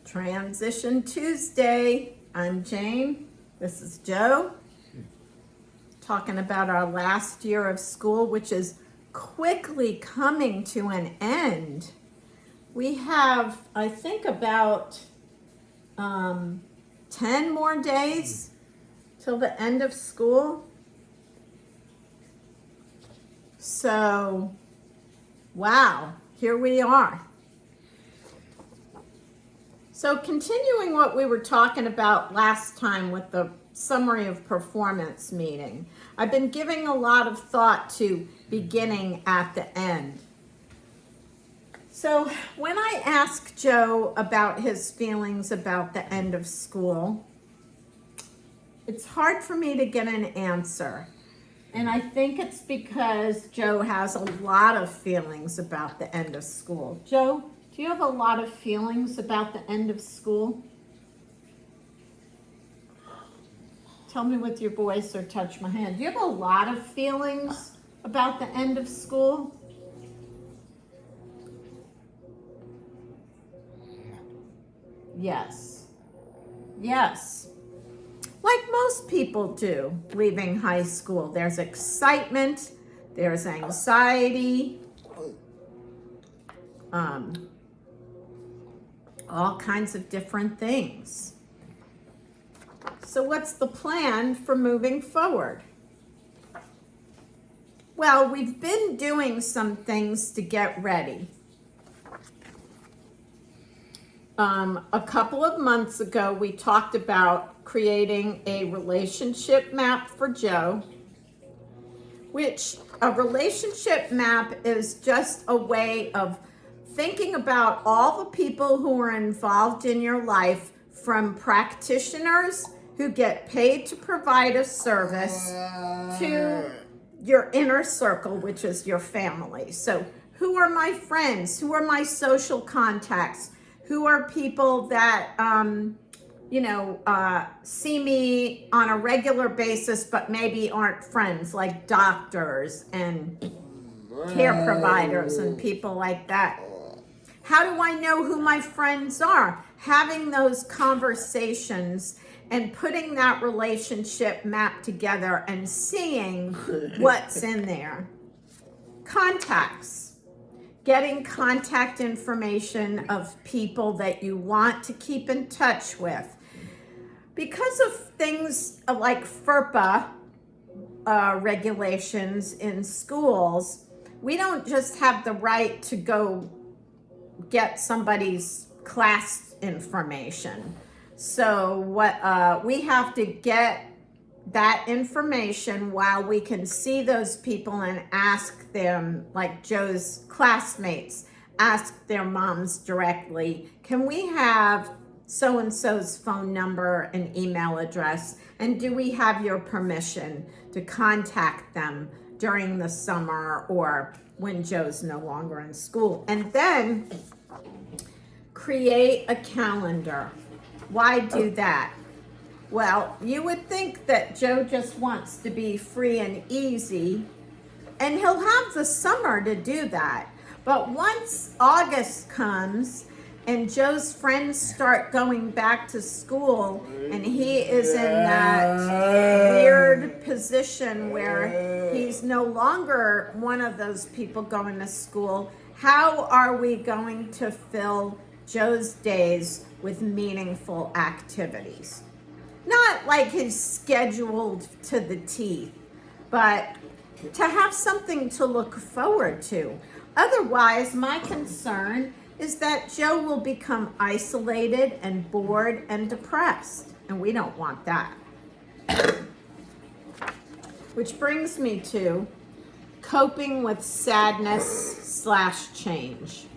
Transition Tuesday. I'm Jane. This is Joe. Talking about our last year of school, which is quickly coming to an end. We have, I think, about 10 more days till the end of school. So, wow, here we are. So continuing what we were talking about last time with the summary of performance meeting, I've been giving a lot of thought to beginning at the end. So when I asked Joe about his feelings about the end of school, it's hard for me to get an answer. And I think it's because Joe has a lot of feelings about the end of school. Joe, do you have a lot of feelings about the end of school? Tell me with your voice or touch my hand. Do you have a lot of feelings about the end of school? Yes. Yes. Like most people do leaving high school. There's excitement, there's anxiety, all kinds of different things. So what's the plan for moving forward? Well, we've been doing some things to get ready. A couple of months ago, we talked about creating a relationship map for Joe, which a relationship map is just a way of thinking about all the people who are involved in your life, from practitioners who get paid to provide a service to your inner circle, which is your family. So who are my friends? Who are my social contacts? Who are people that, see me on a regular basis, but maybe aren't friends, like doctors and care providers and people like that. How do I know who my friends are? Having those conversations and putting that relationship map together and seeing what's in there. Contacts. Getting contact information of people that you want to keep in touch with. Because of things like FERPA regulations in schools, we don't just have the right to go get somebody's class information. So we have to get that information while we can see those people and ask them, like Joe's classmates, ask their moms directly, can we have so-and-so's phone number and email address, and do we have your permission to contact them during the summer or when Joe's no longer in school? And then create a calendar. Why do that? Well, you would think that Joe just wants to be free and easy, and he'll have the summer to do that. But once August comes and Joe's friends start going back to school and he is in that weird position where he's no longer one of those people going to school, how are we going to fill Joe's days with meaningful activities? Not like he's scheduled to the teeth, but to have something to look forward to. Otherwise, my concern is that Joe will become isolated and bored and depressed, and we don't want that. Which brings me to coping with sadness/change.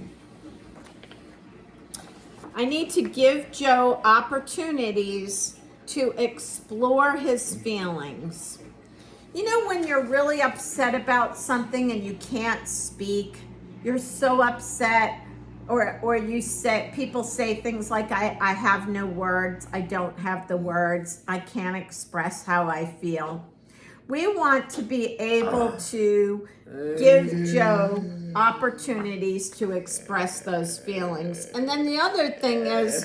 I need to give Joe opportunities to explore his feelings. You know, when you're really upset about something and you can't speak, you're so upset, or you say, people say things like, I have no words, I don't have the words, I can't express how I feel. We want to be able to give Joe opportunities to express those feelings. And then the other thing is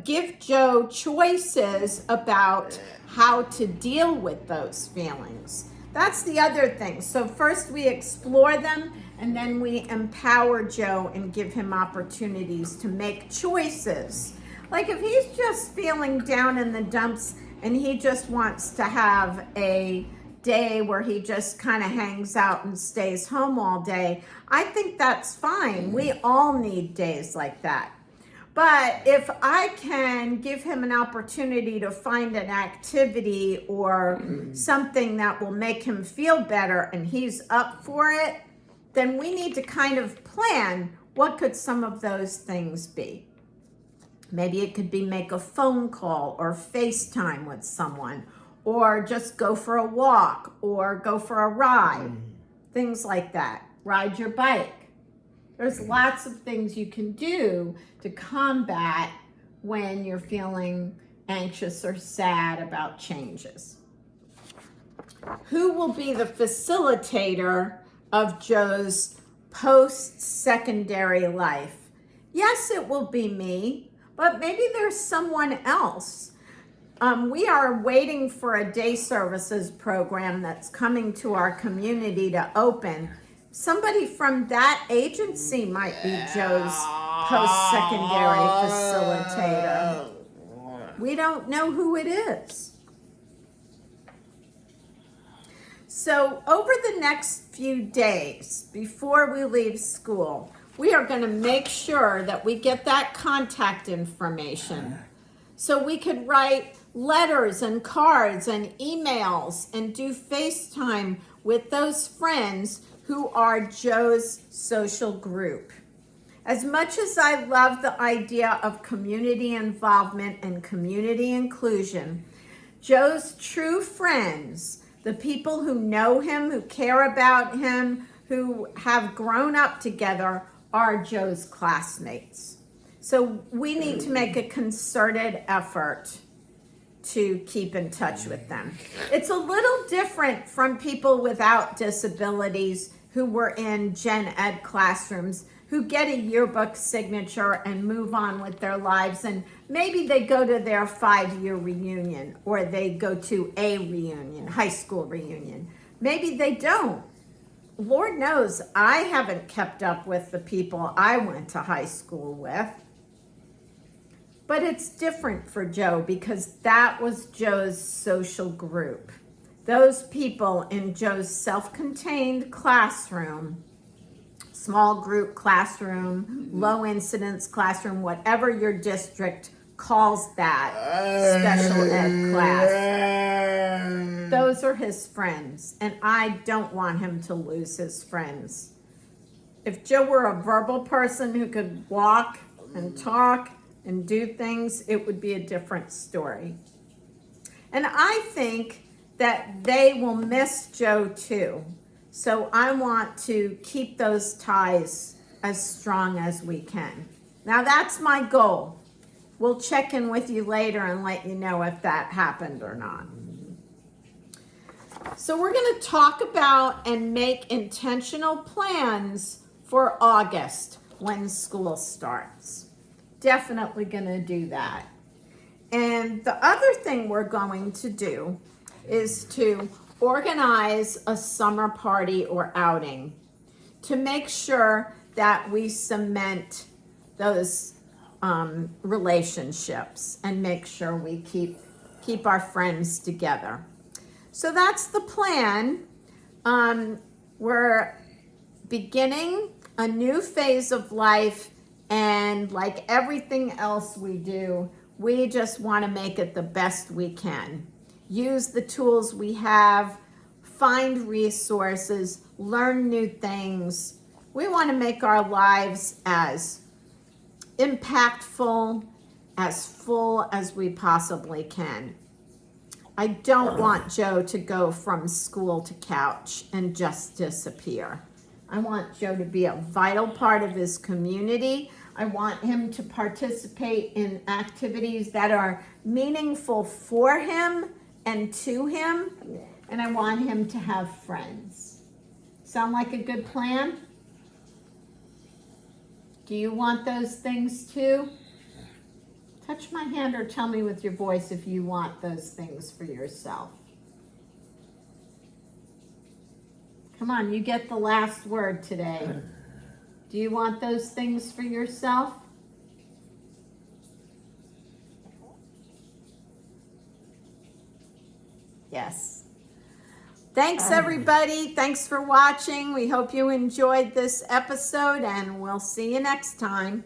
give Joe choices about how to deal with those feelings. That's the other thing. So first we explore them, and then we empower Joe and give him opportunities to make choices. Like if he's just feeling down in the dumps and he just wants to have a day where he just kind of hangs out and stays home all day, I think that's fine. We all need days like that. But if I can give him an opportunity to find an activity or something that will make him feel better and he's up for it, then we need to kind of plan what could some of those things be. Maybe it could be make a phone call or FaceTime with someone, or just go for a walk or go for a ride, things like that. Ride your bike. There's lots of things you can do to combat when you're feeling anxious or sad about changes. Who will be the facilitator of Joe's post-secondary life? Yes, it will be me, but maybe there's someone else. We are waiting for a day services program that's coming to our community to open. Somebody from that agency might be Joe's post-secondary facilitator. We don't know who it is. So over the next few days before we leave school, we are going to make sure that we get that contact information. So we could write letters and cards and emails and do FaceTime with those friends who are Joe's social group. As much as I love the idea of community involvement and community inclusion, Joe's true friends, the people who know him, who care about him, who have grown up together, are Joe's classmates. So we need to make a concerted effort to keep in touch with them. It's a little different from people without disabilities who were in gen ed classrooms, who get a yearbook signature and move on with their lives, and maybe they go to their 5-year reunion, or they go to a reunion, high school reunion. Maybe they don't. Lord knows I haven't kept up with the people I went to high school with. But it's different for Joe because that was Joe's social group. Those people in Joe's self-contained classroom, small group classroom, low incidence classroom, whatever your district calls that special ed class. Those are his friends, and I don't want him to lose his friends. If Joe were a verbal person who could walk and talk and do things, it would be a different story. And I think that they will miss Joe too. So I want to keep those ties as strong as we can. Now that's my goal. We'll check in with you later and let you know if that happened or not. So we're going to talk about and make intentional plans for August when school starts. Definitely going to do that. And the other thing we're going to do is to organize a summer party or outing to make sure that we cement those relationships and make sure we keep our friends together. So that's the plan. We're beginning a new phase of life, and like everything else we do, we just want to make it the best we can. Use the tools we have, find resources, learn new things. We want to make our lives as impactful, as full as we possibly can. I don't want Joe to go from school to couch and just disappear. I want Joe to be a vital part of his community. I want him to participate in activities that are meaningful for him and to him. And I want him to have friends. Sound like a good plan? Do you want those things too? Touch my hand or tell me with your voice if you want those things for yourself. Come on, you get the last word today. Do you want those things for yourself? Yes. Thanks, everybody. Thanks for watching. We hope you enjoyed this episode, and we'll see you next time.